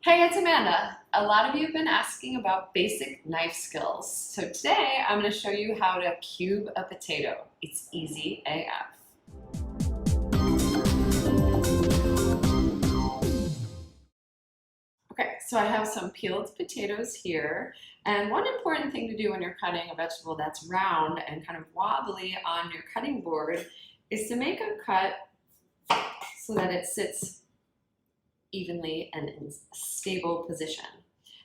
Hey, it's Amanda. A lot of you have been asking about basic knife skills. So today I'm going to show you how to cube a potato. It's easy AF. Okay, so I have some peeled potatoes here. And one important thing to do when you're cutting a vegetable that's round and kind of wobbly on your cutting board is to make a cut so that it sits evenly and in a stable position.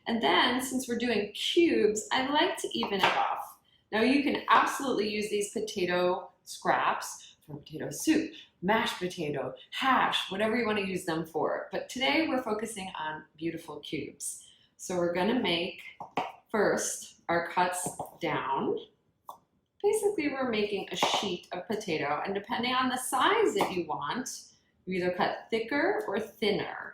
And then, since we're doing cubes, I like to even it off. Now you can absolutely use these potato scraps for potato soup, mashed potato, hash, whatever you want to use them for. But today we're focusing on beautiful cubes. So we're going to make first our cuts down. Basically, we're making a sheet of potato, and depending on the size that you want, you either cut thicker or thinner.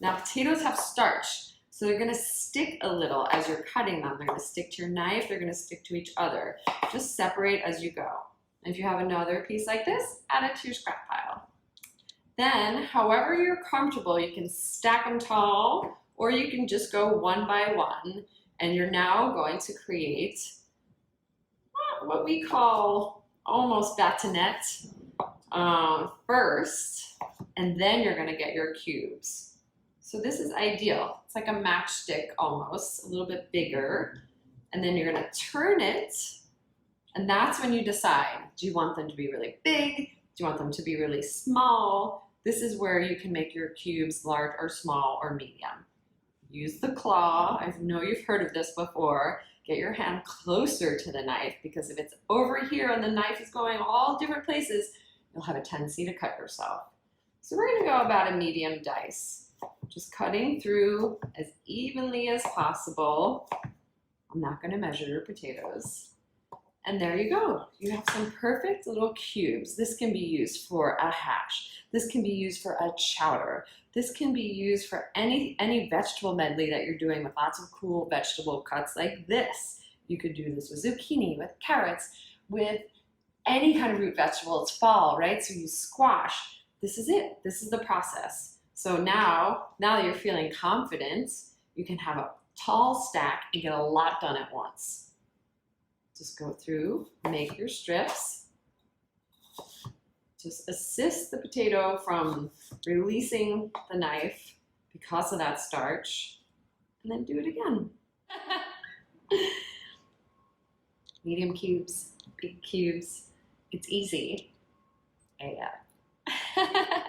Now, potatoes have starch, so they're gonna stick a little as you're cutting them. They're gonna stick to your knife, they're gonna stick to each other. Just separate as you go. If you have another piece like this, add it to your scrap pile. Then, however you're comfortable, you can stack them tall, or you can just go one by one, and you're now going to create what we call almost batonette first, and then you're gonna get your cubes. So this is ideal. It's like a matchstick almost, a little bit bigger. And then you're gonna turn it, and that's when you decide, do you want them to be really big? Do you want them to be really small? This is where you can make your cubes large or small or medium. Use the claw. I know you've heard of this before. Get your hand closer to the knife, because if it's over here and the knife is going all different places, you'll have a tendency to cut yourself. So we're gonna go about a medium dice. Just cutting through as evenly as possible. I'm not going to measure your potatoes. And there you go. You have some perfect little cubes. This can be used for a hash. This can be used for a chowder. This can be used for any vegetable medley that you're doing with lots of cool vegetable cuts like this. You could do this with zucchini, with carrots, with any kind of root vegetable. It's fall, right? So you squash. This is it. This is the process. So now that you're feeling confident, you can have a tall stack and get a lot done at once. Just go through, make your strips. Just assist the potato from releasing the knife because of that starch, and then do it again. Medium cubes, big cubes. It's easy. AF.